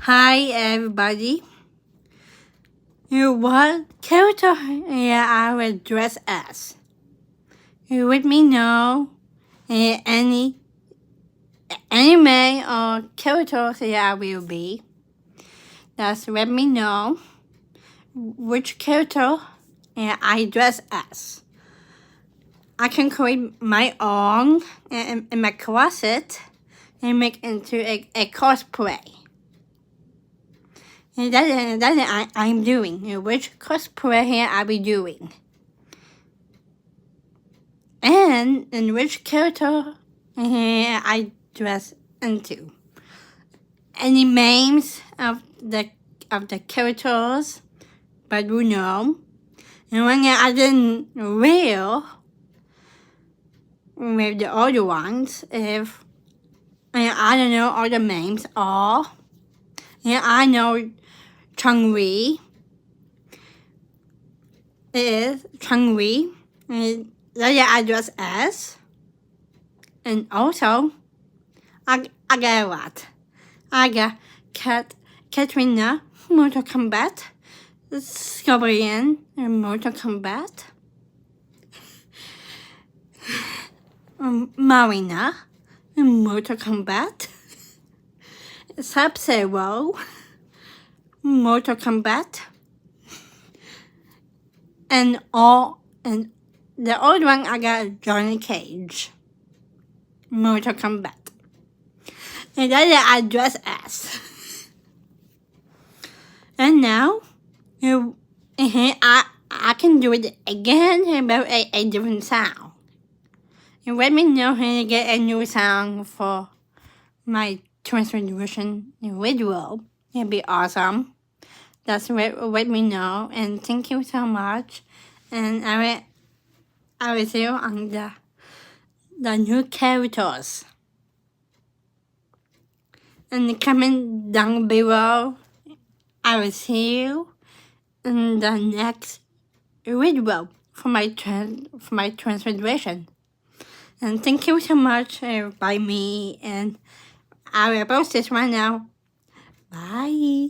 Hi everybody. What character I will dress as? Let me know any anime or characters I will be. Just let me know which character I dress as. I can create my own in my closet and make into a cosplay. And that I'm doing. Which cosplay here I'll be doing. And in which character I dress into. Any names of the characters, but you know. And when I didn't real with the other ones, if I don't know all the names all. I know Chun-Li is Chun-Li. That I dress as. And also, I got a lot. I got Katrina, Mortal Kombat, Scorpion, Mortal Kombat, Marina, Mortal Kombat, Sub-Zero, Mortal Kombat, and the old one I got Johnny Cage, Mortal Kombat. And that I dress as. And now, I can do it again about a different sound. And let me know how to get a new sound for my transformation video. It'd be awesome. Just let me know. And thank you so much. And I will see you on the new characters. And comment down below. I will see you in the next video for my transformation. And thank you so much by me. And I will post this right now. Bye.